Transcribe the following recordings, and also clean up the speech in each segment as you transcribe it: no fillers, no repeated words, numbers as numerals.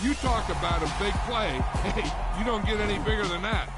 You talk about a big play. Hey, you don't get any bigger than that.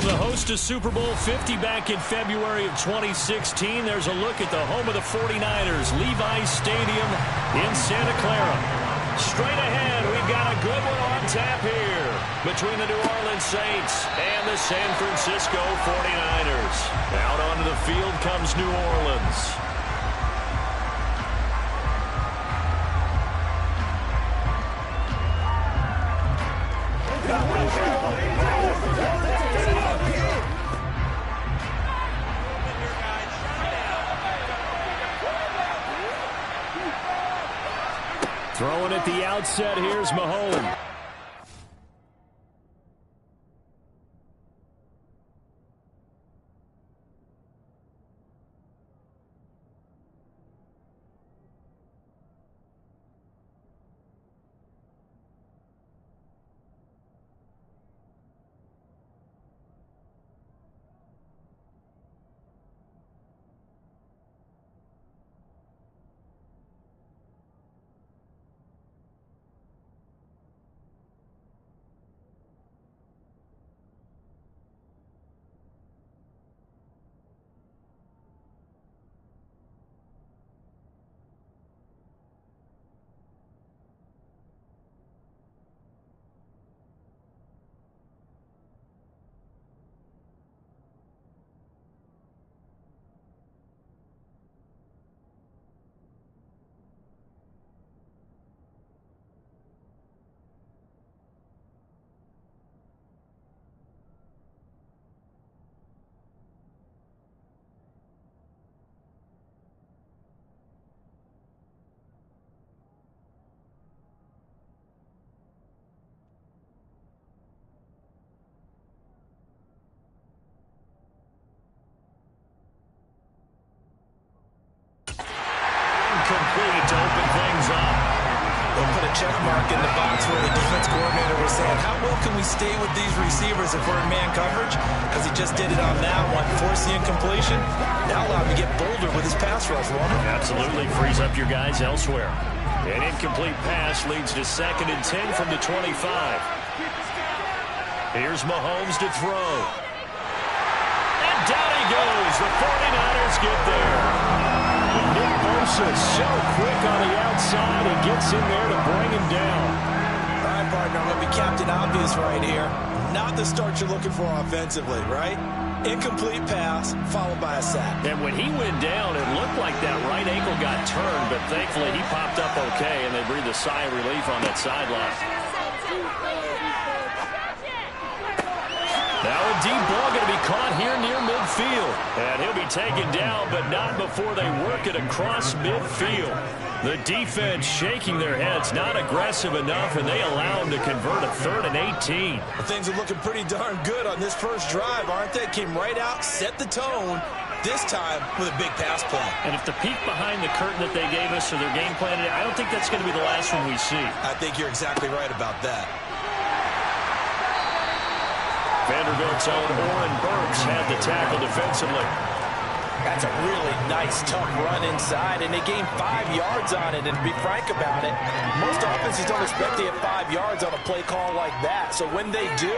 From the host to Super Bowl 50 back in February of 2016, there's a look at the home of the 49ers, Levi's Stadium in Santa Clara. Straight ahead, we've got a good one on tap here between the New Orleans Saints and the San Francisco 49ers. Out onto the field comes New Orleans. Throwing at the outset, here's Mahomes. Complete to open things up. They'll put a check mark in the box where the defense coordinator was saying, how well can we stay with these receivers if we're in man coverage? Because he just did it on that one, forced the incompletion. Now allow him to get bolder with his pass rush, won't it? Absolutely frees up your guys elsewhere. An incomplete pass leads to 2nd and 10 from the 25. Here's Mahomes to throw. And down he goes. The 49ers get there. Nick Bosa so quick on the outside. He gets in there to bring him down. All right, partner, I'm going to be Captain Obvious right here. Not the start you're looking for offensively, right? Incomplete pass followed by a sack. And when he went down, it looked like that right ankle got turned, but thankfully he popped up okay, and they breathed a sigh of relief on that sideline. Now a deep ball going to be caught here near midfield. And he'll be taken down, but not before they work it across midfield. The defense shaking their heads, not aggressive enough, and they allow him to convert a 3rd and 18. Well, things are looking pretty darn good on this first drive, aren't they? Came right out, set the tone, this time with a big pass play. And if the peek behind the curtain that they gave us or their game plan, I don't think that's going to be the last one we see. I think you're exactly right about that. Vanderbilt's own Oren Burks had the tackle defensively. That's a really nice, tough run inside, and they gained 5 yards on it. And to be frank about it, most offenses don't expect to get 5 yards on a play call like that. So when they do,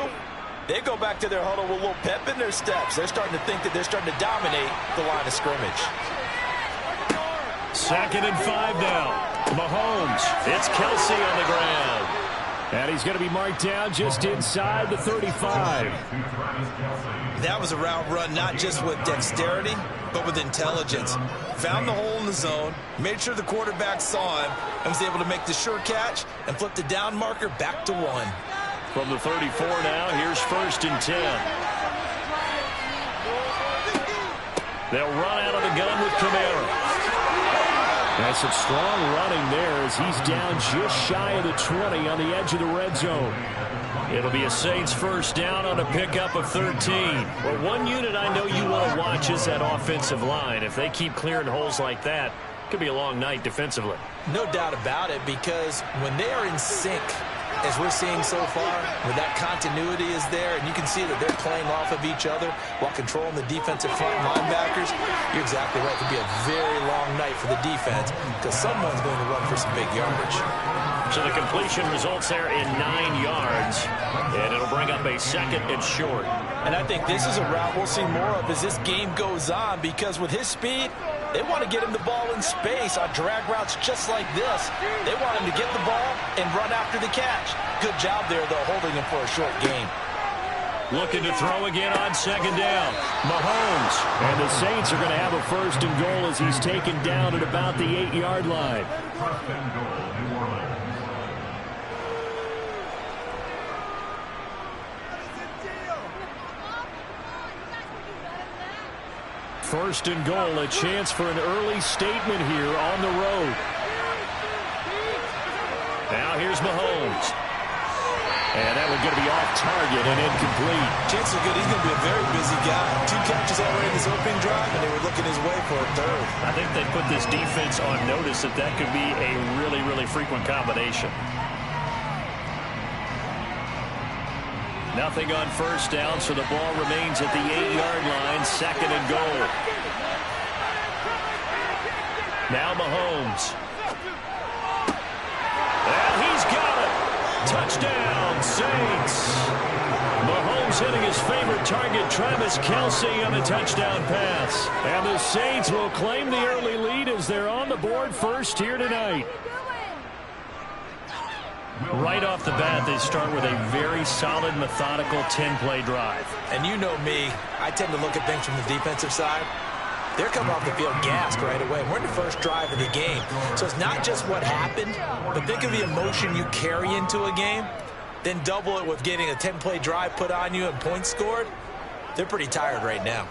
they go back to their huddle with a little pep in their steps. They're starting to think that they're starting to dominate the line of scrimmage. 2nd and 5 now. Mahomes. It's Kelsey on the ground. And he's going to be marked down just inside the 35. That was a route run not just with dexterity, but with intelligence. Found the hole in the zone, made sure the quarterback saw him, and was able to make the sure catch and flip the down marker back to 1. From the 34 now, here's 1st and 10. They'll run out of the gun with Kamara. That's some strong running there as he's down just shy of the 20 on the edge of the red zone. It'll be a Saints first down on a pickup of 13. Well, one unit I know you want to watch is that offensive line. If they keep clearing holes like that, it could be a long night defensively. No doubt about it, because when they are in sync, as we're seeing so far, when that continuity is there, and you can see that they're playing off of each other while controlling the defensive front linebackers, you're exactly right. It could be a very long night for the defense because someone's going to run for some big yardage. So the completion results there in 9 yards, and it'll bring up a 2nd and short. And I think this is a route we'll see more of as this game goes on, because with his speed, they want to get him the ball in space on drag routes just like this. They want him to get the ball and run after the catch. Good job there, though, holding him for a short gain. Looking to throw again on second down. Mahomes. And the Saints are going to have a first and goal as he's taken down at about the 8-yard line. First and goal, a chance for an early statement here on the road. Now here's Mahomes. And that one's going to be off target and incomplete. Chances are good. He's going to be a very busy guy. 2 catches already in this opening drive, and they were looking his way for a third. I think they put this defense on notice that that could be a really, really frequent combination. Nothing on first down, so the ball remains at the 8-yard line, second and goal. Now Mahomes. And he's got it. Touchdown, Saints. Mahomes hitting his favorite target, Travis Kelce, on the touchdown pass. And the Saints will claim the early lead as they're on the board first here tonight. Right off the bat, they start with a very solid, methodical 10-play drive. And you know me, I tend to look at things from the defensive side. They're coming off the field gassed right away. We're in the first drive of the game. So it's not just what happened, but think of the emotion you carry into a game. Then double it with getting a 10-play drive put on you and points scored. They're pretty tired right now.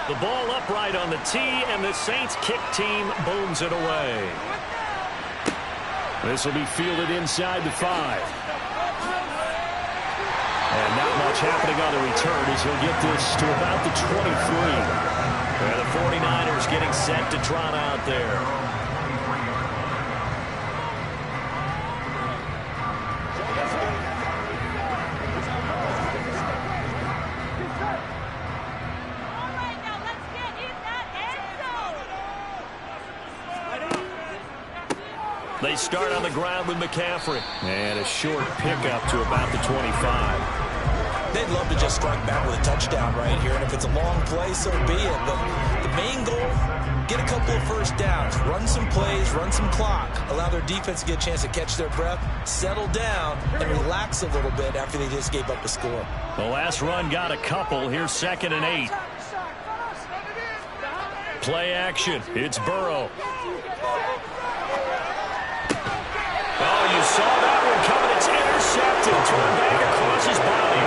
The ball upright on the tee, and the Saints kick team booms it away. This will be fielded inside the 5. And not much happening on the return as he'll get this to about the 23. And the 49ers getting set to trot out there. They start on the ground with McCaffrey. And a short pickup to about the 25. They'd love to just strike back with a touchdown right here. And if it's a long play, so be it. But the main goal, get a couple of first downs. Run some plays, run some clock. Allow their defense to get a chance to catch their breath, settle down, and relax a little bit after they just gave up a score. The last run got a couple. Here's 2nd and 8. Play action. It's Burrow. Oh, you saw that one coming. It's intercepted. Thrown back across his body.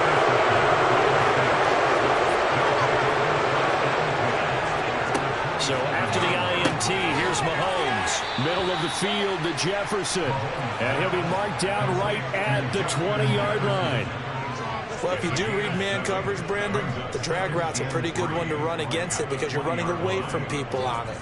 So after the INT, here's Mahomes. Middle of the field to Jefferson. And he'll be marked down right at the 20-yard line. Well, if you do read man coverage, Brandon, the drag route's a pretty good one to run against it because you're running away from people on it.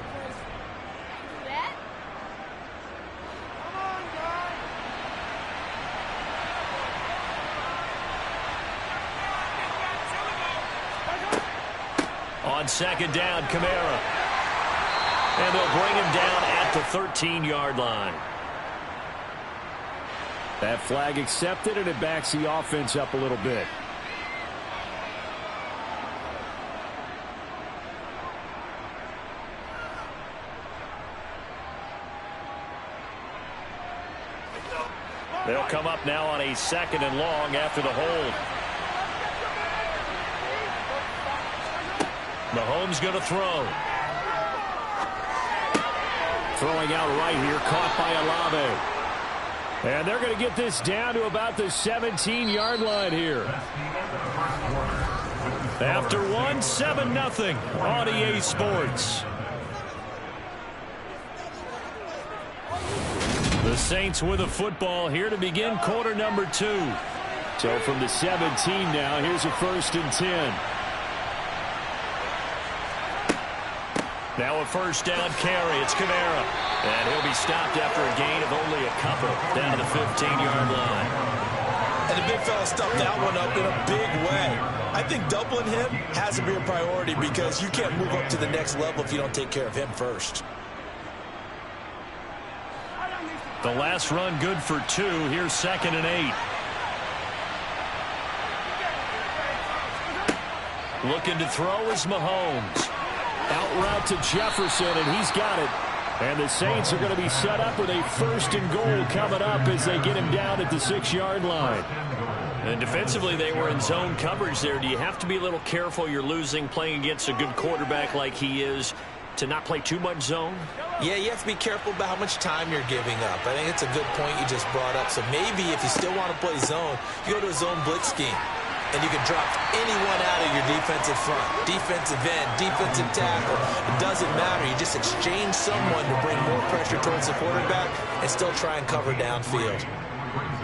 On second down, Kamara. And they'll bring him down at the 13-yard line. That flag accepted, and it backs the offense up a little bit. They'll come up now on a 2nd and long after the hold. Mahomes going to throw. Throwing out right here, caught by Olave. And they're going to get this down to about the 17-yard line here. After one, 7-0 on EA Sports. The Saints with a football here to begin quarter number 2. So from the 17 now, here's a 1st and 10. Now a first down carry. It's Kamara. And he'll be stopped after a gain of only a couple down to the 15-yard line. And the big fella stuffed that one up in a big way. I think doubling him has to be a priority because you can't move up to the next level if you don't take care of him first. The last run good for 2. Here's 2nd and 8. Looking to throw is Mahomes. Out route to Jefferson, and he's got it. And the Saints are going to be set up with a 1st and goal coming up as they get him down at the 6-yard line. And defensively, they were in zone coverage there. Do you have to be a little careful? You're losing playing against a good quarterback like he is to not play too much zone? Yeah, you have to be careful about how much time you're giving up. I think it's a good point you just brought up. So maybe if you still want to play zone, you go to a zone blitz scheme. And you can drop anyone out of your defensive front. Defensive end, defensive tackle. It doesn't matter. You just exchange someone to bring more pressure towards the quarterback and still try and cover downfield.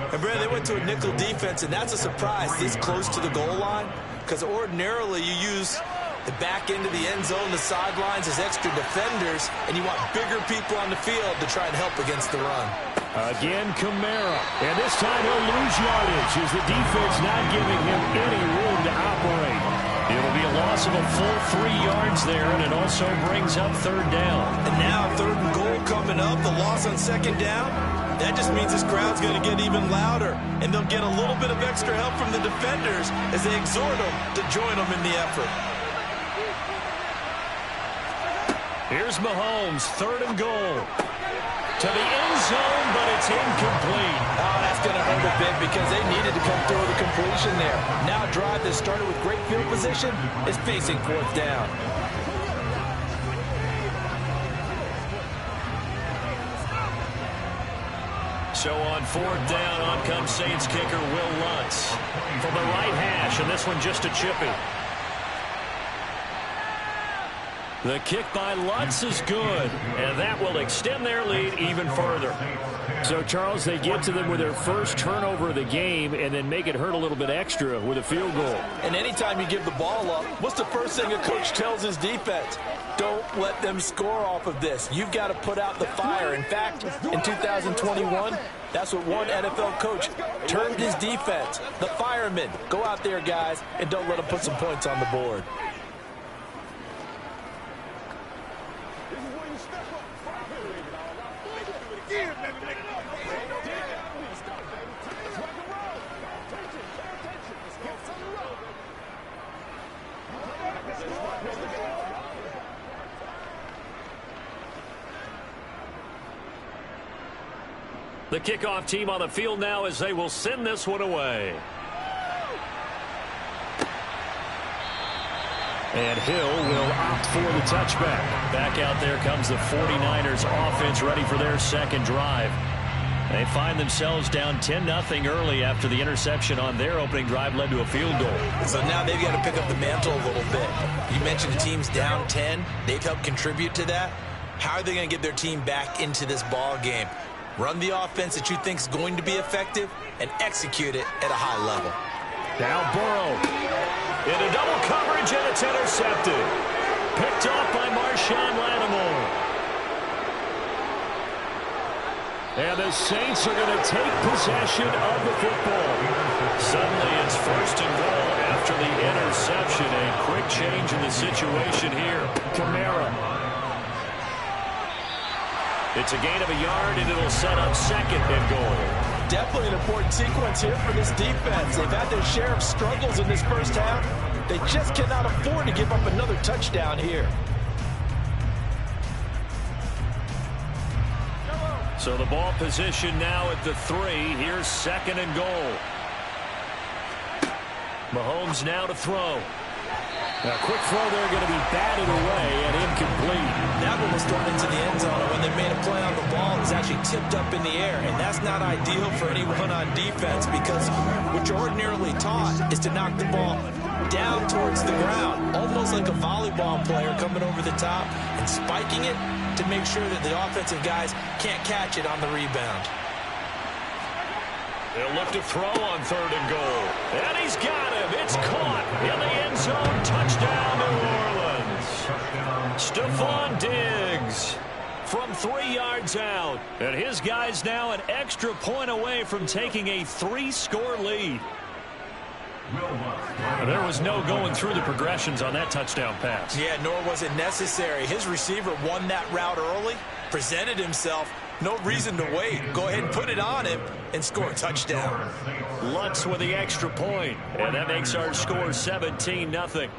And, Brad, they went to a nickel defense, and that's a surprise this close to the goal line because ordinarily you use the back end of the end zone, the sidelines as extra defenders, and you want bigger people on the field to try and help against the run. Again, Kamara. And this time he'll lose yardage as the defense not giving him any room to operate. It'll be a loss of a full 3 yards there, and it also brings up 3rd down. And now 3rd and goal coming up, the loss on 2nd down. That just means this crowd's going to get even louder, and they'll get a little bit of extra help from the defenders as they exhort them to join them in the effort. Here's Mahomes, 3rd and goal. To the end zone, but it's incomplete. Oh, that's going to hurt a bit because they needed to come through with a completion there. Now a drive that started with great field position is facing 4th down. So on 4th down, on comes Saints kicker Will Lutz from the right hash, and this one just a chippy. The kick by Lutz is good, and that will extend their lead even further. So, Charles, they get to them with their first turnover of the game and then make it hurt a little bit extra with a field goal. And anytime you give the ball up, what's the first thing a coach tells his defense? Don't let them score off of this. You've got to put out the fire. In fact, in 2021, that's what one NFL coach termed his defense, the firemen. Go out there, guys, and don't let them put some points on the board. The kickoff team on the field now as they will send this one away. And Hill will opt for the touchback. Back out there comes the 49ers offense ready for their second drive. They find themselves down 10-0 early after the interception on their opening drive led to a field goal. So now they've got to pick up the mantle a little bit. You mentioned the team's down 10. They've helped contribute to that. How are they going to get their team back into this ball game? Run the offense that you think is going to be effective and execute it at a high level. Now Burrow into double coverage, and it's intercepted. Picked off by Marshawn Lattimore. And the Saints are going to take possession of the football. Suddenly it's 1st and goal after the interception. A quick change in the situation here. Kamara. It's a gain of a yard, and it'll set up 2nd and goal. Definitely an important sequence here for this defense. They've had their share of struggles in this first half. They just cannot afford to give up another touchdown here. So the ball position now at the 3. Here's 2nd and goal. Mahomes now to throw. A quick throw there going to be batted away and incomplete. That one was thrown into the end zone, and when they made a play on the ball, it was actually tipped up in the air, and that's not ideal for anyone on defense because what you're ordinarily taught is to knock the ball down towards the ground, almost like a volleyball player coming over the top and spiking it. to make sure that the offensive guys can't catch it on the rebound. They'll look to throw on 3rd and goal. And he's got him. It's caught in the end zone. Touchdown, New Orleans. Stephon Diggs from 3 yards out. And his guy's now an extra point away from taking a 3-score lead. There was no going through the progressions on that touchdown pass. Yeah, nor was it necessary. His receiver won that route early, presented himself. No reason to wait. Go ahead and put it on him and score a touchdown. Lutz with the extra point, and that makes our score 17-0.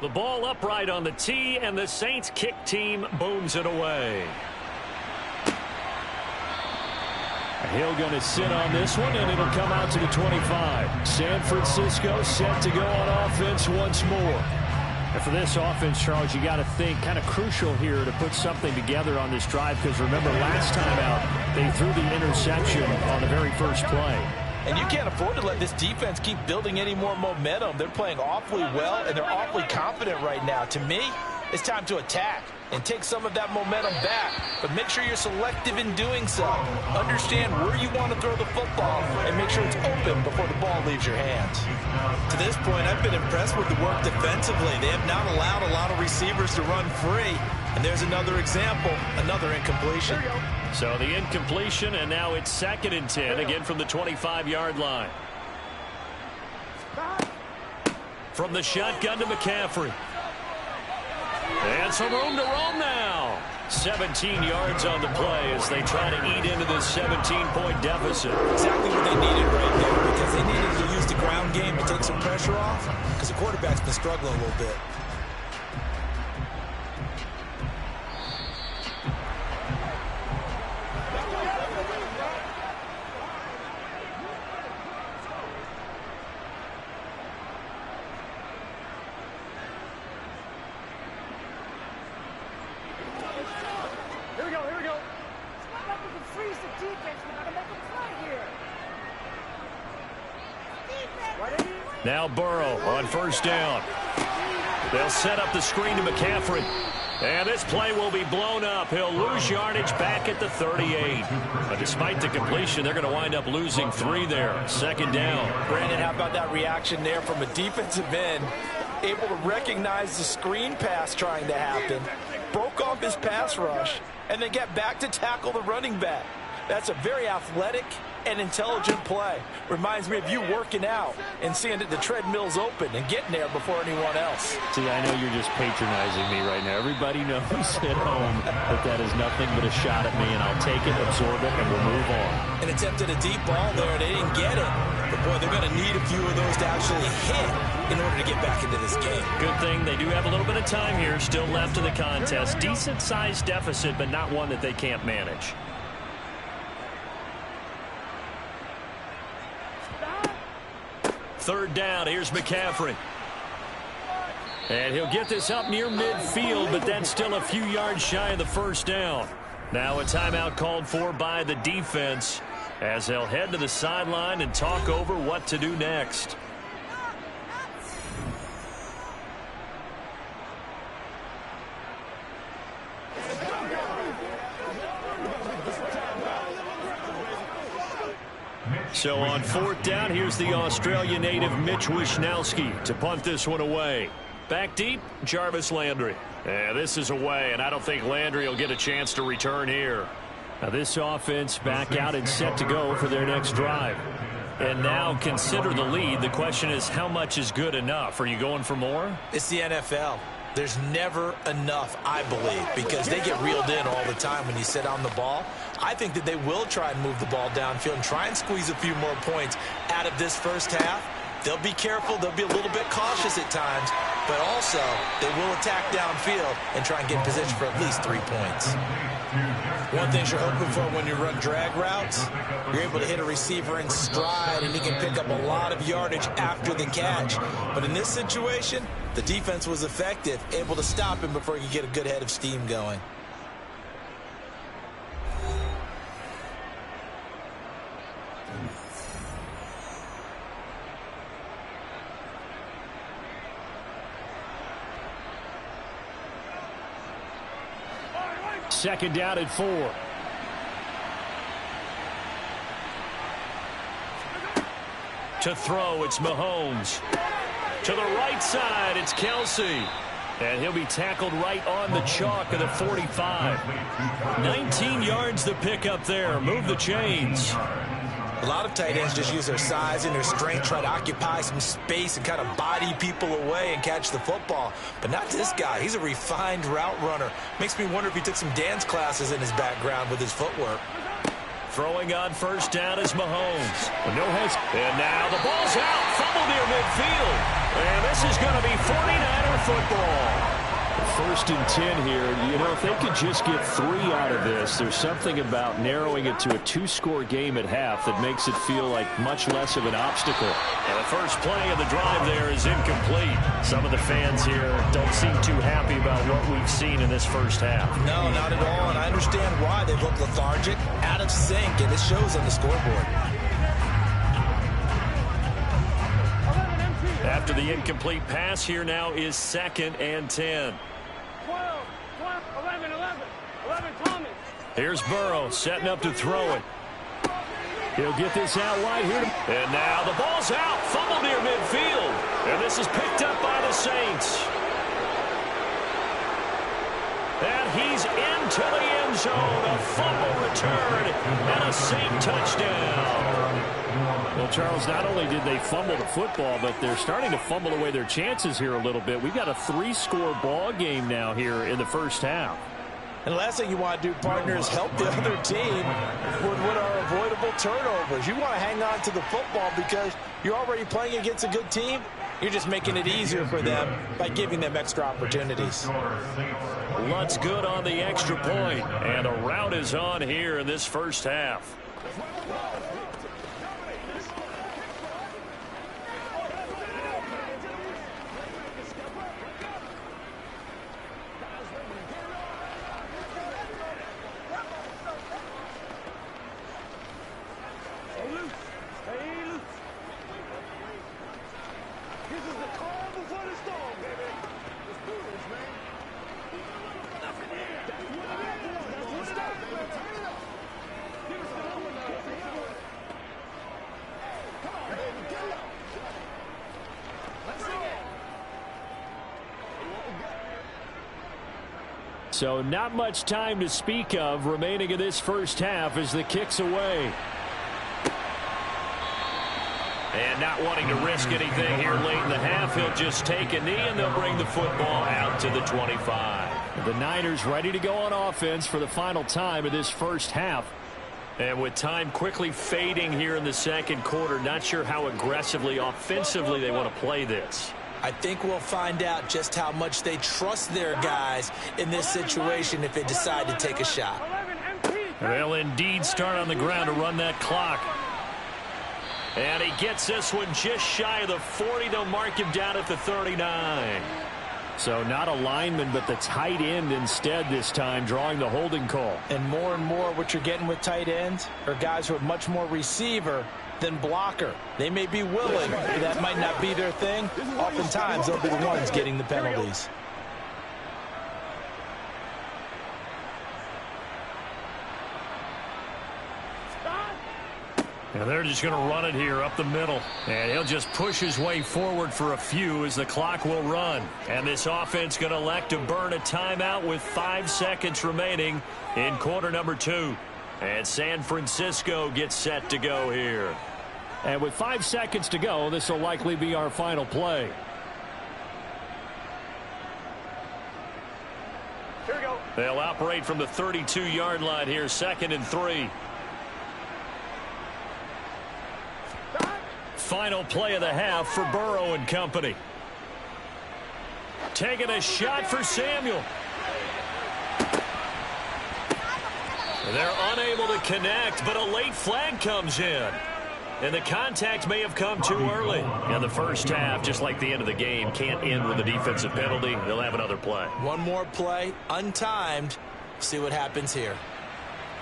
The ball upright on the tee, and the Saints kick team booms it away. Hill going to sit on this one, and it'll come out to the 25. San Francisco set to go on offense once more. And for this offense, Charles, you got to think kind of crucial here to put something together on this drive, because remember last time out they threw the interception on the very first play. And you can't afford to let this defense keep building any more momentum. They're playing awfully well, and they're awfully confident right now. To me, it's time to attack and take some of that momentum back. But make sure you're selective in doing so. Understand where you want to throw the football and make sure it's open before the ball leaves your hands. To this point, I've been impressed with the work defensively. They have not allowed a lot of receivers to run free. And there's another example, another incompletion. So the incompletion, and now it's 2nd and 10, again from the 25-yard line. From the shotgun to McCaffrey. And some room to roam now. 17 yards on the play as they try to eat into this 17-point deficit. Exactly what they needed right there, because they needed to use the ground game to take some pressure off, because the quarterback's been struggling a little bit. Now Burrow on 1st down. They'll set up the screen to McCaffrey. And this play will be blown up. He'll lose yardage back at the 38. But despite the completion, they're going to wind up losing 3 there. 2nd down. Brandon, how about that reaction there from a defensive end? Able to recognize the screen pass trying to happen. Broke off his pass rush. And then get back to tackle the running back. That's a very athletic and intelligent play. Reminds me of you working out and seeing that the treadmill's open and getting there before anyone else. See, I know you're just patronizing me right now. Everybody knows at home that is nothing but a shot at me, and I'll take it, absorb it, and we'll move on. And attempted a deep ball there. They didn't get it. But, boy, they're going to need a few of those to actually hit in order to get back into this game. Good thing they do have a little bit of time here still left in the contest. Decent-sized deficit, but not one that they can't manage. Third down, here's McCaffrey. And he'll get this up near midfield, but that's still a few yards shy of the 1st down. Now a timeout called for by the defense as they'll head to the sideline and talk over what to do next. So on 4th down, here's the Australia native Mitch Wishnowsky to punt this one away. Back deep, Jarvis Landry. And this is away, and I don't think Landry will get a chance to return here. Now this offense back out and set to go for their next drive. And now consider the lead. The question is, how much is good enough? Are you going for more? It's the NFL. There's never enough, I believe, because they get reeled in all the time when you sit on the ball. I think that they will try and move the ball downfield and try and squeeze a few more points out of this first half. They'll be careful. They'll be a little bit cautious at times, but also they will attack downfield and try and get in position for at least 3 points. One thing you're hoping for when you run drag routes, you're able to hit a receiver in stride, and he can pick up a lot of yardage after the catch. But in this situation, the defense was effective, able to stop him before he could get a good head of steam going. Second down and 4. To throw, it's Mahomes. To the right side, it's Kelsey. And he'll be tackled right on the chalk of the 45. 19 yards to pick up there. Move the chains. A lot of tight ends just use their size and their strength, try to occupy some space and kind of body people away and catch the football. But not this guy. He's a refined route runner. Makes me wonder if he took some dance classes in his background with his footwork. Throwing on first down is Mahomes. No hesitation. And now the ball's out. Fumble near midfield. And this is going to be 49er football. First and 10 here. You know, if they could just get 3 out of this, there's something about narrowing it to a 2-score game at half that makes it feel like much less of an obstacle. And the first play of the drive there is incomplete. Some of the fans here don't seem too happy about what we've seen in this first half. No, not at all, and I understand why. They look lethargic, out of sync, and it shows on the scoreboard. After the incomplete pass, here now is 2nd and 10. 11, Thomas. Here's Burrow setting up to throw it. He'll get this out wide here. And now the ball's out. Fumble near midfield. And this is picked up by the Saints. And he's into the end zone. A fumble return and a Saint touchdown. Well, Charles, not only did they fumble the football, but they're starting to fumble away their chances here a little bit. We've got a 3-score ball game now here in the first half. And the last thing you want to do, partner, is help the other team with what are avoidable turnovers. You want to hang on to the football because you're already playing against a good team. You're just making it easier for them by giving them extra opportunities. Lutz good on the extra point, and a rout is on here in this first half. So not much time to speak of remaining in this first half as the kick's away. And not wanting to risk anything here late in the half, he'll just take a knee and they'll bring the football out to the 25. The Niners ready to go on offense for the final time of this first half. And with time quickly fading here in the second quarter, not sure how aggressively offensively they want to play this. I think we'll find out just how much they trust their guys in this situation if they decide to take a shot. They'll indeed start on the ground to run that clock. And he gets this one just shy of the 40. They'll mark him down at the 39. So not a lineman, but the tight end instead this time, drawing the holding call. And more what you're getting with tight ends are guys who are much more receiver than blocker. They may be willing, but that might not be their thing. Oftentimes, they'll be the ones getting the penalties. And they're just going to run it here up the middle. And he'll just push his way forward for a few as the clock will run. And this offense going to elect to burn a timeout with 5 seconds remaining in quarter number 2. And San Francisco gets set to go here. And with 5 seconds to go, this will likely be our final play. They'll operate from the 32-yard line here, 2nd and 3. Final play of the half for Burrow and company. Taking a shot for Samuel. They're unable to connect, but a late flag comes in. And the contact may have come too early. And the first half, just like the end of the game, can't end with a defensive penalty. They'll have another play. One more play, untimed. See what happens here.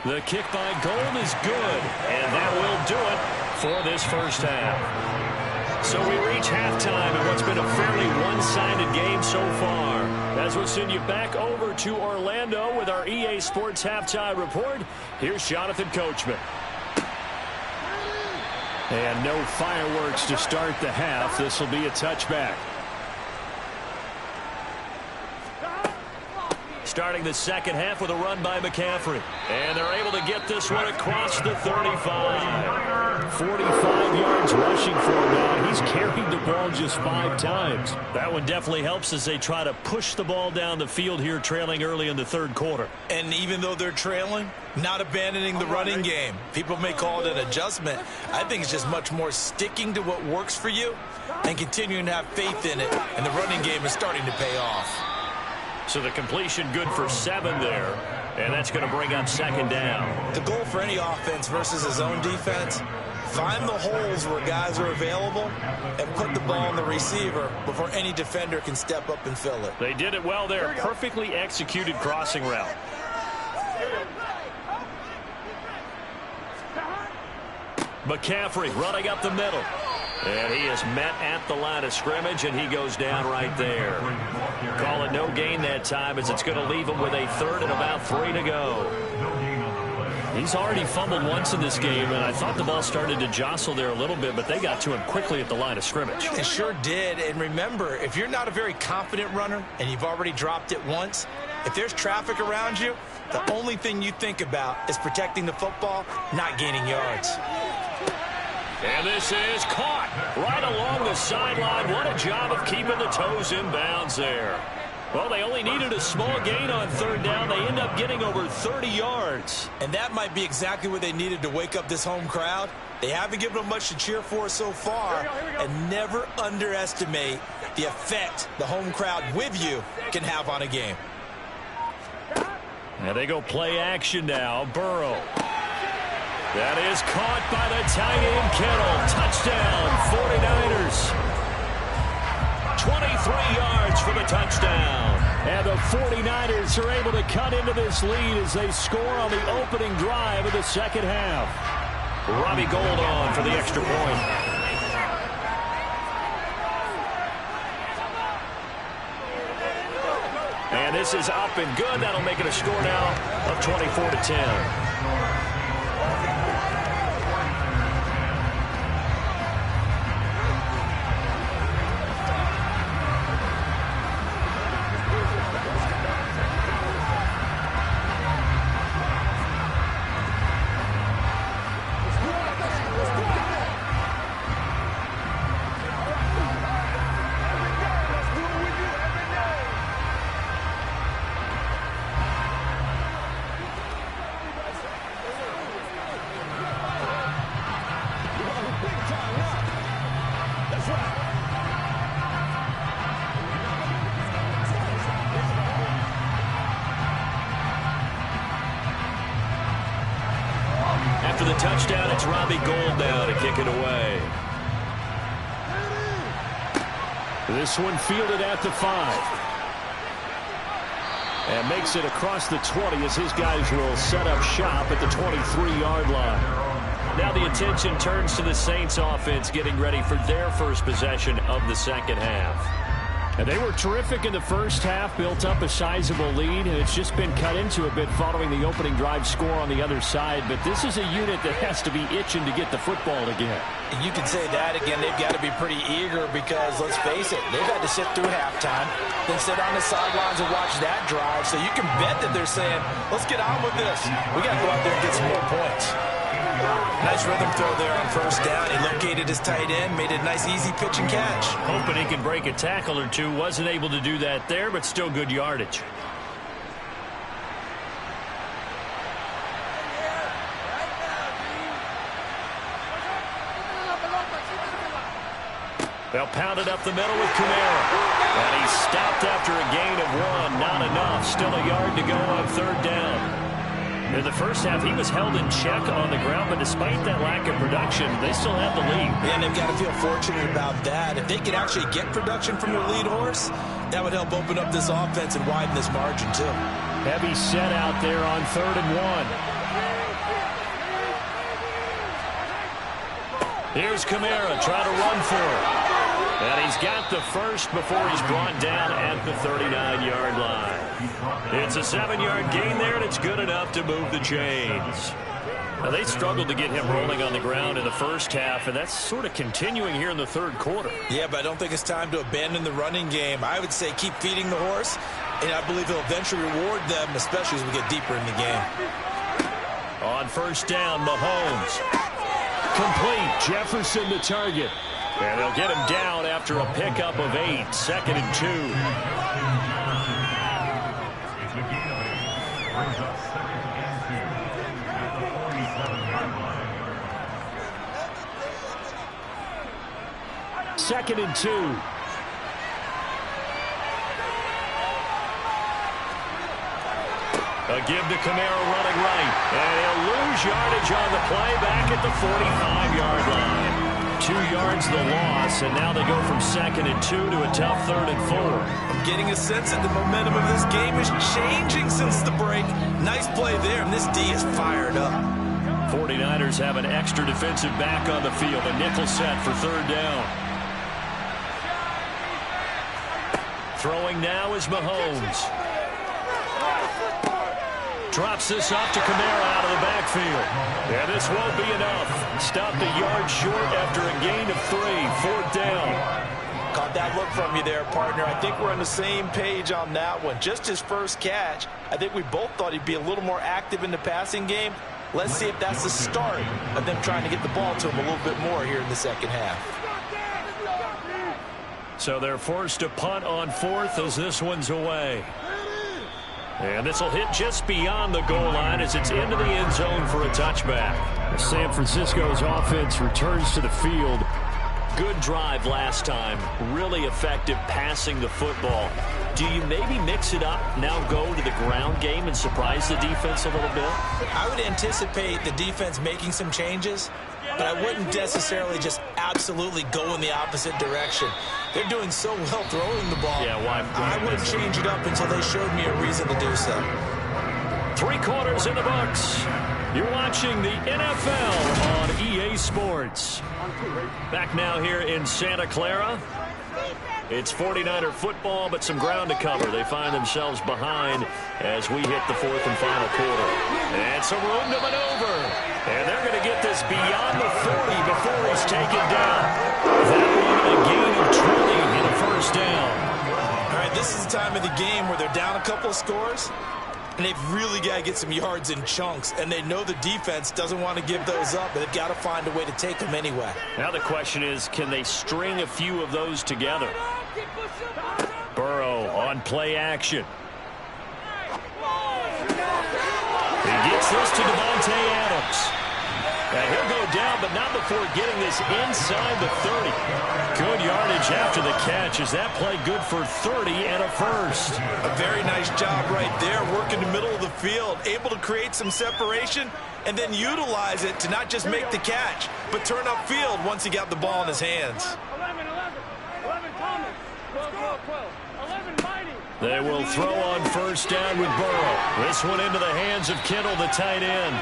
The kick by Gold is good, and that will do it for this first half. So we reach halftime in what's been a fairly one-sided game so far. As we'll send you back over to Orlando with our EA Sports Halftime Report, here's Jonathan Coachman. And no fireworks to start the half. This will be a touchback. Starting the second half with a run by McCaffrey. And they're able to get this one across the 35. 45 yards rushing for him now. He's carried the ball just 5 times. That one definitely helps as they try to push the ball down the field here, trailing early in the third quarter. And even though they're trailing, not abandoning the running game. People may call it an adjustment. I think it's just much more sticking to what works for you and continuing to have faith in it. And the running game is starting to pay off. So the completion good for 7 there. And that's going to bring up second down. The goal for any offense versus a zone defense, find the holes where guys are available and put the ball on the receiver before any defender can step up and fill it. They did it well there. Perfectly executed crossing route. McCaffrey running up the middle. And he is met at the line of scrimmage, and he goes down right there. Call it no gain that time as it's going to leave him with a 3rd and about 3 to go. He's already fumbled once in this game, and I thought the ball started to jostle there a little bit, but they got to him quickly at the line of scrimmage. They sure did. And remember, if you're not a very confident runner and you've already dropped it once, if there's traffic around you, the only thing you think about is protecting the football, not gaining yards. And this is caught right along the sideline. What a job of keeping the toes in bounds there. Well, they only needed a small gain on 3rd down. They end up getting over 30 yards. And that might be exactly what they needed to wake up this home crowd. They haven't given them much to cheer for so far. And never underestimate the effect the home crowd with you can have on a game. And they go play action now. Burrow. That is caught by the tight end Kittle. Touchdown, 49ers. 23 yards for the touchdown. And the 49ers are able to cut into this lead as they score on the opening drive of the second half. Robbie Gould on for the extra point. And this is up and good. That'll make it a score now of 24-10. After the touchdown, it's Robbie Gould now to kick it away. This one fielded at the 5. And makes it across the 20 as his guys will set up shop at the 23-yard line. Now the attention turns to the Saints offense getting ready for their first possession of the second half. And they were terrific in the first half, built up a sizable lead, and it's just been cut into a bit following the opening drive score on the other side. But this is a unit that has to be itching to get the football again. You can say that again. They've got to be pretty eager because, let's face it, they've had to sit through halftime, then sit on the sidelines and watch that drive. So you can bet that they're saying, let's get on with this. We got to go out there and get some more points. Nice rhythm throw there on first down. He located his tight end, made it a nice easy pitch and catch. Hoping he can break a tackle or two. Wasn't able to do that there, but still good yardage. They'll pound it up the middle with Kamara. And he's stopped after a gain of 1. Not enough. Still a yard to go on 3rd down. In the first half, he was held in check on the ground, but despite that lack of production, they still have the lead. And they've got to feel fortunate about that. If they could actually get production from their lead horse, that would help open up this offense and widen this margin, too. Heavy set out there on 3rd and 1. Here's Kamara trying to run for it. And he's got the first before he's brought down at the 39-yard line. It's a 7-yard gain there, and it's good enough to move the chains. Now, they struggled to get him rolling on the ground in the first half, and that's sort of continuing here in the 3rd quarter. Yeah, but I don't think it's time to abandon the running game. I would say keep feeding the horse, and I believe he'll eventually reward them, especially as we get deeper in the game. On 1st down, Mahomes. Complete. Jefferson the target. And they'll get him down after a pickup of 8. 2nd and 2. Second and 2. A give to Kamara running right. And he'll lose yardage on the play back at the 45-yard line. 2 yards the loss, and now they go from 2nd and 2 to a tough 3rd and 4. I'm getting a sense that the momentum of this game is changing since the break. Nice play there, and this D is fired up. 49ers have an extra defensive back on the field. A nickel set for 3rd down. Throwing now is Mahomes. Drops this off to Kamara out of the backfield. Yeah, this won't be enough. Stopped a yard short after a gain of 3. 4th down. Caught that look from you there, partner. I think we're on the same page on that one. Just his first catch. I think we both thought he'd be a little more active in the passing game. Let's see if that's the start of them trying to get the ball to him a little bit more here in the second half. So they're forced to punt on 4th as this one's away. And this will hit just beyond the goal line as it's into the end zone for a touchback. San Francisco's offense returns to the field. Good drive last time. Really effective passing the football. Do you maybe mix it up, now go to the ground game and surprise the defense a little bit? I would anticipate the defense making some changes, but I wouldn't necessarily just absolutely go in the opposite direction. They're doing so well throwing the ball. Yeah, why? I wouldn't change it up until they showed me a reason to do so. 3 quarters in the books. You're watching the NFL on EA Sports. Back now here in Santa Clara. It's 49er football, but some ground to cover. They find themselves behind as we hit the 4th and final quarter. And some room to maneuver. And they're going to get this beyond the 40 before he's taken down. That one a gain of 20 in a 1st down. All right, this is the time of the game where they're down a couple of scores, and they've really got to get some yards in chunks, and they know the defense doesn't want to give those up, but they've got to find a way to take them anyway. Now the question is, can they string a few of those together? Burrow on play action. He gets this to Devontae Adams. And he'll go down, but not before getting this inside the 30. Good yardage after the catch. Is that play good for 30 and a first? A very nice job right there, working the middle of the field, able to create some separation and then utilize it to not just make the catch, but turn upfield once he got the ball in his hands. 11 coming. 12. 11 mighty. They will throw on 1st down with Burrow. This one into the hands of Kittle, the tight end.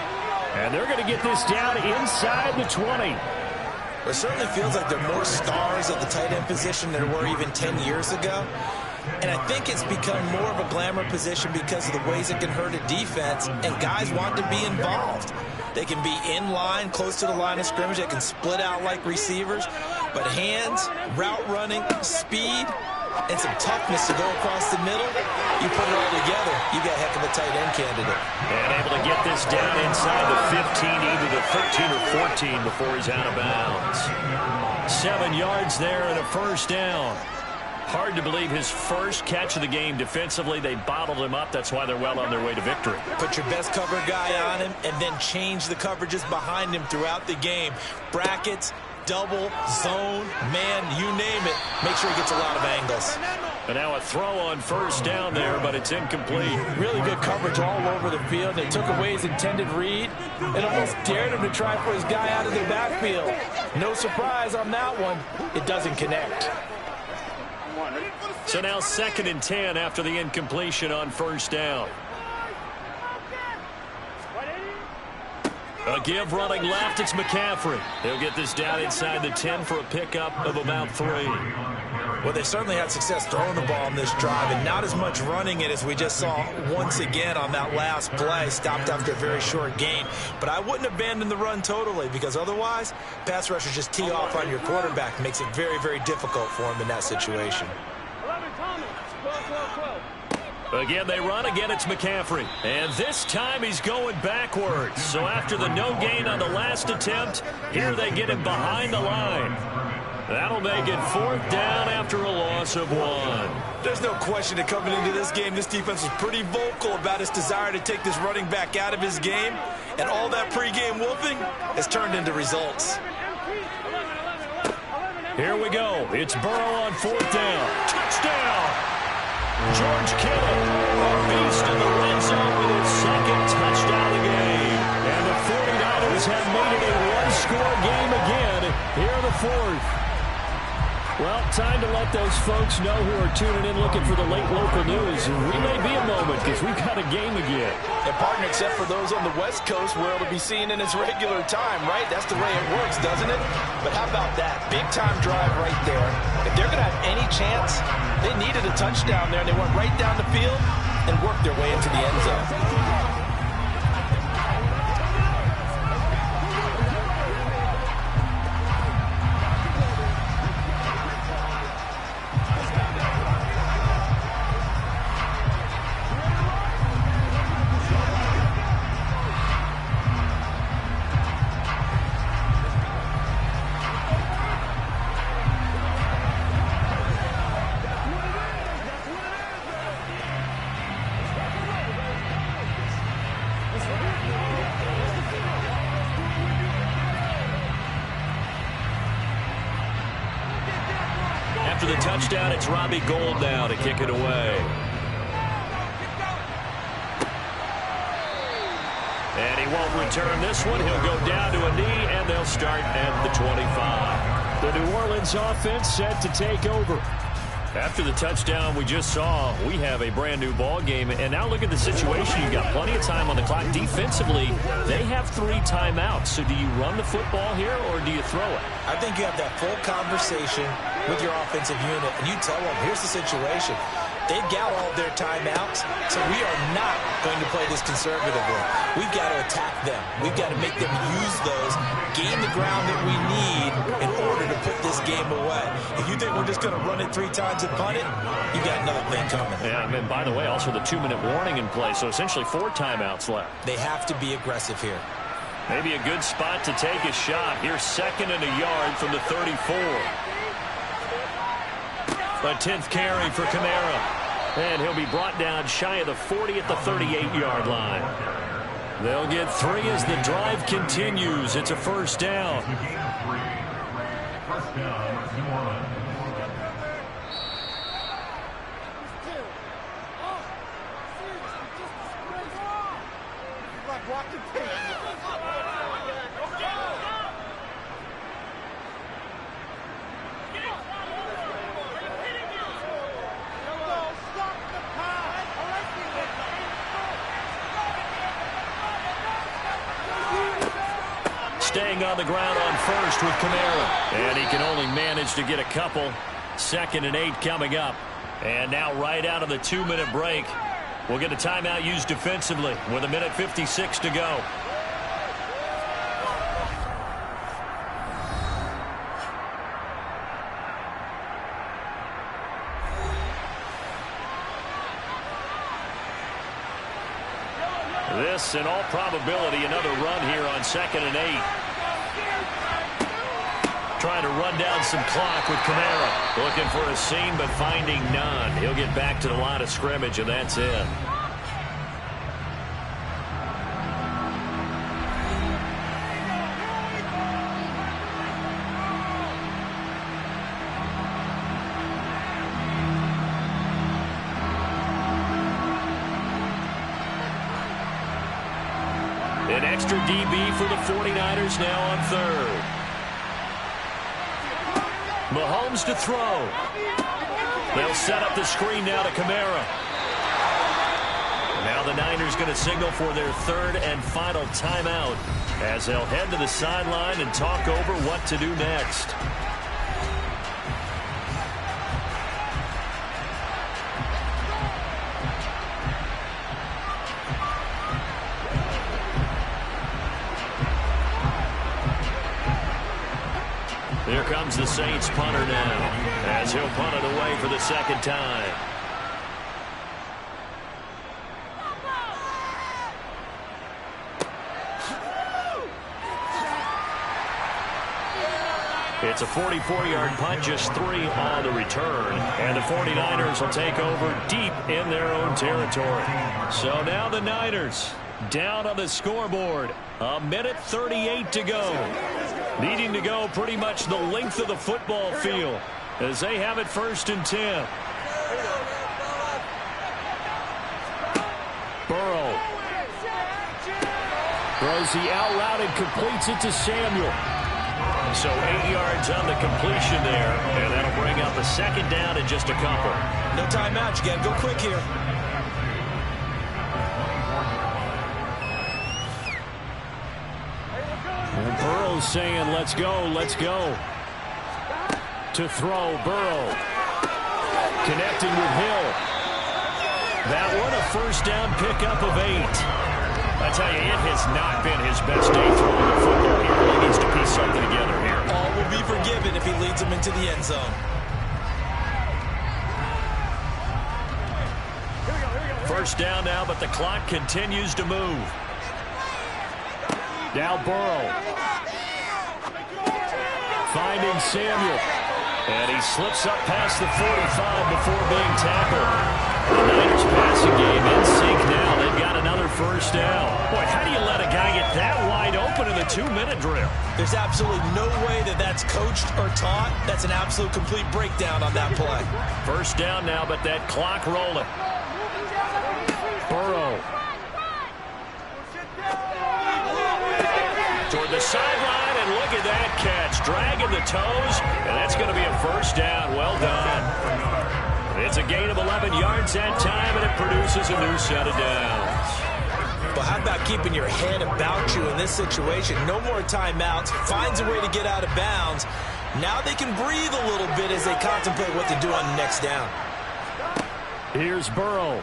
And they're going to get this down inside the 20. It certainly feels like there are more stars at the tight end position than there were even 10 years ago. And I think it's become more of a glamour position because of the ways it can hurt a defense, and guys want to be involved. They can be in line, close to the line of scrimmage. They can split out like receivers. But hands, route running, speed, and some toughness to go across the middle, you put it all together, you got a heck of a tight end candidate. And able to get this down inside the 15, either the 13 or 14 before he's out of bounds. 7 yards there and a 1st down. Hard to believe his first catch of the game defensively. They bottled him up. That's why they're well on their way to victory. Put your best cover guy on him and then change the coverages behind him throughout the game. Brackets, double, zone, man, you name it. Make sure he gets a lot of angles. And now a throw on first down there, but it's incomplete. Really good coverage all over the field. They took away his intended read and almost dared him to try for his guy out of the backfield. No surprise on that one. It doesn't connect. So now 2nd and 10 after the incompletion on first down. A give running left, it's McCaffrey. He'll get this down inside the 10 for a pickup of about 3. Well, they certainly had success throwing the ball on this drive and not as much running it as we just saw once again on that last play. Stopped after a very short gain. But I wouldn't abandon the run totally because otherwise, pass rushers just tee off on your quarterback. Makes it very, very difficult for him in that situation. 11, Thomas. 12. Again, they run. Again, it's McCaffrey. And this time he's going backwards. So after the no gain on the last attempt, here they get him behind the line. That'll make it 4th down after a loss of 1. There's no question that coming into this game, this defense was pretty vocal about its desire to take this running back out of his game. And all that pregame whooping has turned into results. Here we go. It's Burrow on 4th down. Touchdown! George Kittle, a beast in the red zone with his 2nd touchdown of the game. And the 49ers have made it a one-score game again here in the 4th. Well, time to let those folks know who are tuning in looking for the late local news. We may be a moment because we've got a game again. And partner, except for those on the West Coast where it'll be seen in its regular time, right? That's the way it works, doesn't it? But how about that? Big-time drive right there. If they're going to have any chance, they needed a touchdown there, and they went right down the field and worked their way into the end zone. After the touchdown, it's Robbie Gould now to kick it away. And he won't return this one. He'll go down to a knee, and they'll start at the 25. The New Orleans offense set to take over. After the touchdown we just saw, we have a brand-new ball game. And now look at the situation. You've got plenty of time on the clock. Defensively, they have 3 timeouts. So do you run the football here, or do you throw it? I think you have that full conversation with your offensive unit, and you tell them, here's the situation. They've got all their timeouts, so we are not going to play this conservatively. We've got to attack them. We've got to make them use those, gain the ground that we need in order to put this game away. If you think we're just going to run it 3 times and punt it, you've got another thing coming. Yeah, and by the way, also the 2-minute warning in play, so essentially 4 timeouts left. They have to be aggressive here. Maybe a good spot to take a shot. Here's 2nd and a yard from the 34. A 10th carry for Kamara. And he'll be brought down shy of the 40 at the 38-yard line. They'll get 3 as the drive continues. It's a 1st down. Staying on the ground on first with Kamara. And he can only manage to get a couple. 2nd and 8 coming up. And now right out of the 2-minute break, we'll get a timeout used defensively with 1:56 to go. This, in all probability, another run here on 2nd and 8. Trying to run down some clock with Kamara. Looking for a seam, but finding none. He'll get back to the line of scrimmage, and that's it. An extra DB for the 49ers now on third. Mahomes to throw. They'll set up the screen now to Kamara. Now the Niners going to signal for their third and final timeout as they'll head to the sideline and talk over what to do next. Here comes the Saints punter now as he'll punt it away for the second time. It's a 44-yard punt, just 3 on the return. And the 49ers will take over deep in their own territory. So now the Niners down on the scoreboard. 1:38 to go. Needing to go pretty much the length of the football field as they have it 1st and 10. Burrow throws the out route and completes it to Samuel. So 8 yards on the completion there, and that'll bring up a second down in just a couple. No timeout. You got to go quick here. And Burrow's saying, let's go, let's go. To throw, Burrow. Connecting with Hill. That one a first down pickup of 8. I tell you, it has not been his best day throwing the football. He really needs to piece something together here. All will be forgiven if he leads them into the end zone. First down now, but the clock continues to move. Now Burrow. Finding Samuel. And he slips up past the 45 before being tackled. The Niners passing game in sync now. They've got another first down. Boy, how do you let a guy get that wide open in the 2-minute drill? There's absolutely no way that that's coached or taught. That's an absolute complete breakdown on that play. First down now, but that clock rolling. Burrow. Toward the sideline, and look at that catch. Dragging the toes, and that's going to be a first down. Well done. It's a gain of 11 yards that time, and it produces a new set of downs. But how about keeping your head about you in this situation? No more timeouts. Finds a way to get out of bounds. Now they can breathe a little bit as they contemplate what to do on the next down. Here's Burrow.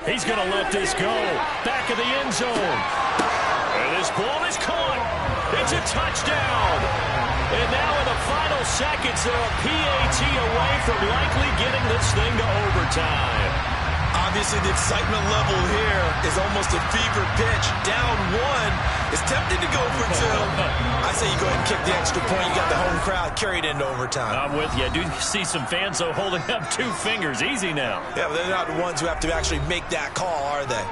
He's going to let this go. Back of the end zone. And this ball is caught. It's a touchdown. And now in the final seconds, they're a PAT away from likely getting this thing to overtime. Obviously, the excitement level here is almost a fever pitch. Down 1 is tempted to go for 2. I say you go ahead and kick the extra point. You got the home crowd carried into overtime. I'm with you. I do see some fans, though, holding up 2 fingers. Easy now. Yeah, but they're not the ones who have to actually make that call, are they?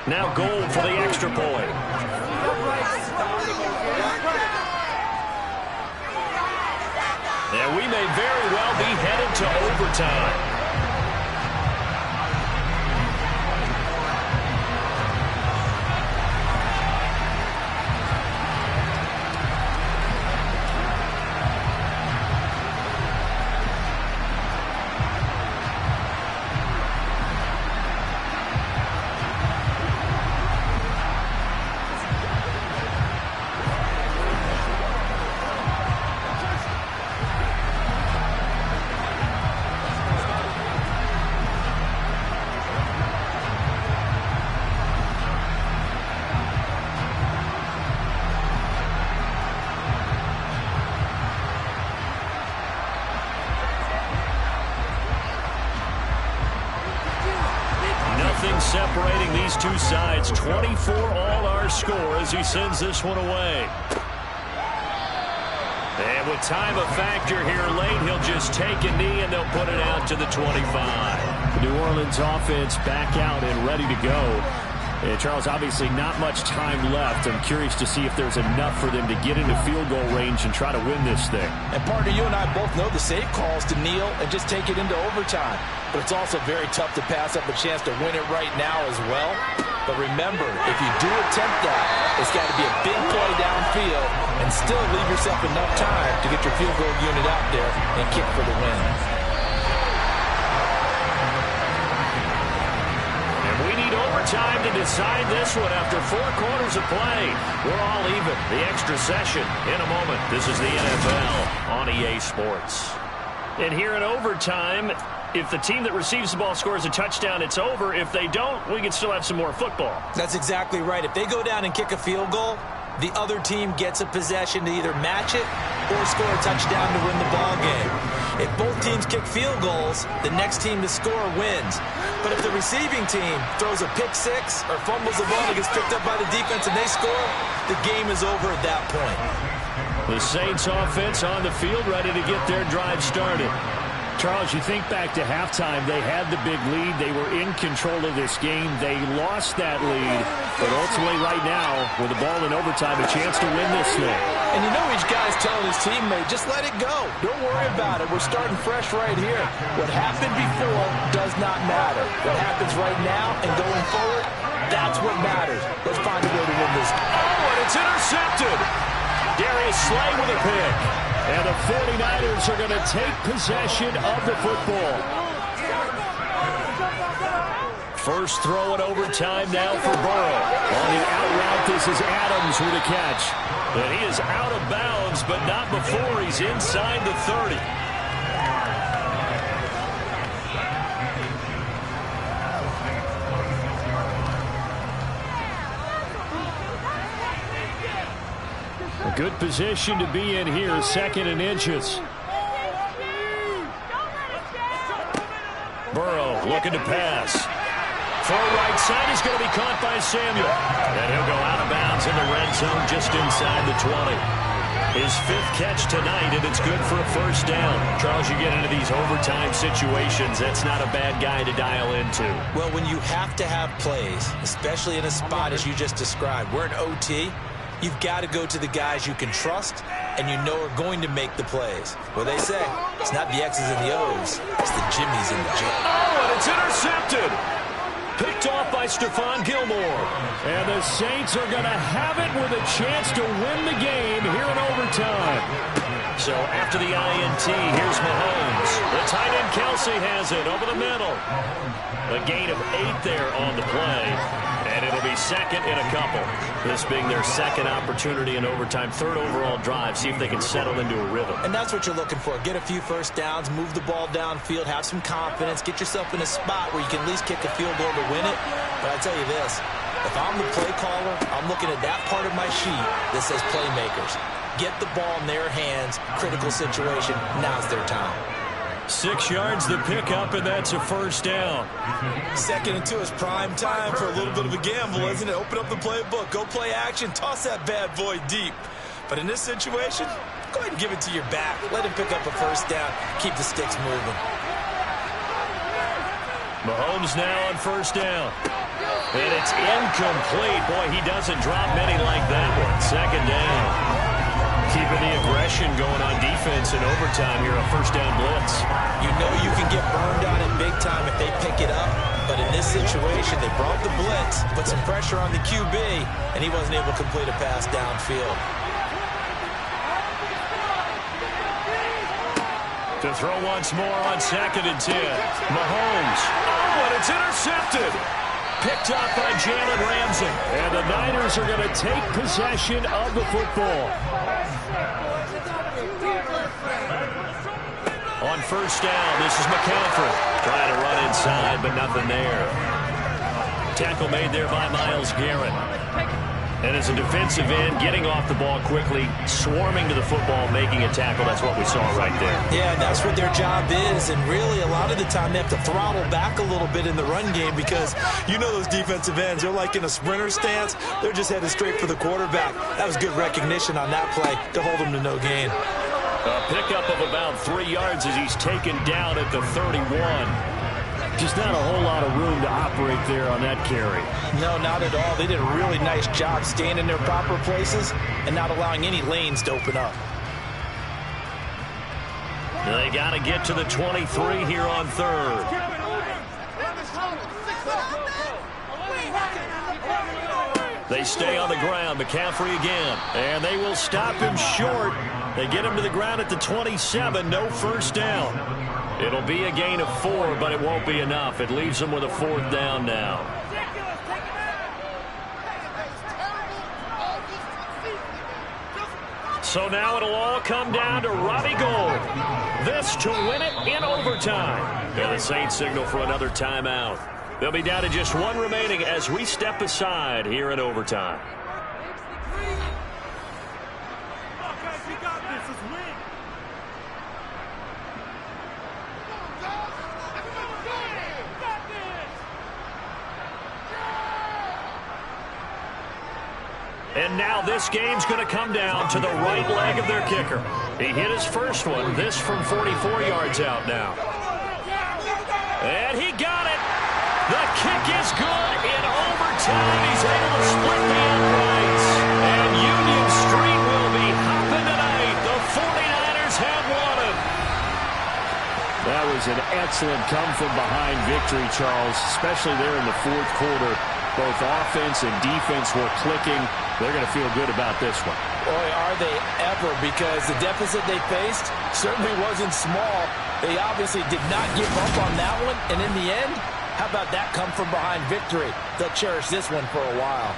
Now goal for the extra point. And we may very well be headed to overtime. Separating these two sides, 24 all our score as he sends this one away. And with time a factor here late, he'll just take a knee and they'll put it out to the 25. The New Orleans offense back out and ready to go. Yeah, Charles, obviously not much time left. I'm curious to see if there's enough for them to get into field goal range and try to win this thing. And partner, you and I both know the safe calls to kneel and just take it into overtime. But it's also very tough to pass up a chance to win it right now as well. But remember, if you do attempt that, it's got to be a big play downfield and still leave yourself enough time to get your field goal unit out there and kick for the win. Time to decide this one after 4 quarters of play. We're all even. The extra session in a moment. This is the NFL on EA Sports. And here in overtime, if the team that receives the ball scores a touchdown, it's over. If they don't, we can still have some more football. That's exactly right. If they go down and kick a field goal, the other team gets a possession to either match it or score a touchdown to win the ball game. If both teams kick field goals, the next team to score wins. But if the receiving team throws a pick six or fumbles the ball and gets picked up by the defense and they score, the game is over at that point. The Saints offense on the field ready to get their drive started. Charles, you think back to halftime, they had the big lead. They were in control of this game. They lost that lead. But ultimately right now, with the ball in overtime, a chance to win this thing. And you know each guy's telling his teammate, just let it go. Don't worry about it. We're starting fresh right here. What happened before does not matter. What happens right now and going forward, that's what matters. Let's find a way to win this. Oh, and it's intercepted. Darius Slay with a pick. And the 49ers are going to take possession of the football. First throw in overtime now for Burrow. On the out route, this is Adams with a catch. And he is out of bounds, but not before he's inside the 30. A good position to be in here, 2nd and inches. Burrow looking to pass. Far right side is going to be caught by Samuel. And he'll go out of bounds in the red zone just inside the 20. His 5th catch tonight, and it's good for a first down. Charles, you get into these overtime situations, that's not a bad guy to dial into. Well, when you have to have plays, especially in a spot as you just described, we're in OT, you've got to go to the guys you can trust and you know are going to make the plays. Well, they say it's not the X's and the O's, it's the Jimmies and the J's. Oh, and it's intercepted. Picked off by Stephon Gilmore. And the Saints are going to have it with a chance to win the game here in overtime. So after the INT, here's Mahomes. The tight end Kelsey has it over the middle. A gain of 8 there on the play. And it'll be 2nd in a couple. This being their 2nd opportunity in overtime, 3rd overall drive. See if they can settle into a rhythm. And that's what you're looking for. Get a few first downs, move the ball downfield, have some confidence, get yourself in a spot where you can at least kick a field goal to win it. But I tell you this, if I'm the play caller, I'm looking at that part of my sheet that says playmakers. Get the ball in their hands, critical situation, now's their time. 6 yards the pickup, and that's a first down. 2nd and 2 is prime time for a little bit of a gamble, isn't it? Open up the playbook, go play action, toss that bad boy deep. But in this situation, go ahead and give it to your back. Let him pick up a first down, keep the sticks moving. Mahomes now on first down. And it's incomplete. Boy, he doesn't drop many like that one. 2nd down. Keeping the aggression going on defense in overtime here, a first down blitz. You know you can get burned on it big time if they pick it up, but in this situation, they brought the blitz, put some pressure on the QB, and he wasn't able to complete a pass downfield. To throw once more on 2nd and 10. Mahomes. Oh, and it's intercepted. Picked up by Jalen Ramsey. And the Niners are going to take possession of the football. On first down, this is McCaffrey. Trying to run inside, but nothing there. Tackle made there by Myles Garrett. And as a defensive end, getting off the ball quickly, swarming to the football, making a tackle. That's what we saw right there. Yeah, that's what their job is. And really, a lot of the time, they have to throttle back a little bit in the run game because you know those defensive ends, they're like in a sprinter stance. They're just headed straight for the quarterback. That was good recognition on that play to hold him to no gain. A pickup of about 3 yards as he's taken down at the 31. Just not a whole lot of room to operate there on that carry. No, not at all. They did a really nice job staying in their proper places and not allowing any lanes to open up. They got to get to the 23 here on third. They stay on the ground. McCaffrey again. And they will stop him short. They get him to the ground at the 27. No first down. It'll be a gain of 4, but it won't be enough. It leaves them with a 4th down now. So now it'll all come down to Robbie Gould. This to win it in overtime. And the Saints signal for another timeout. They'll be down to just 1 remaining as we step aside here in overtime. And now this game's going to come down to the right leg of their kicker. He hit his first one. This from 44 yards out now. And he got it. The kick is good in overtime. He's able to split the uprights. And Union Street will be hopping tonight. The 49ers have won it. That was an excellent come-from-behind victory, Charles, especially there in the 4th quarter. Both offense and defense were clicking. They're going to feel good about this one. Boy, are they ever, because the deficit they faced certainly wasn't small. They obviously did not give up on that one, and in the end, how about that come-from-behind victory? They'll cherish this one for a while.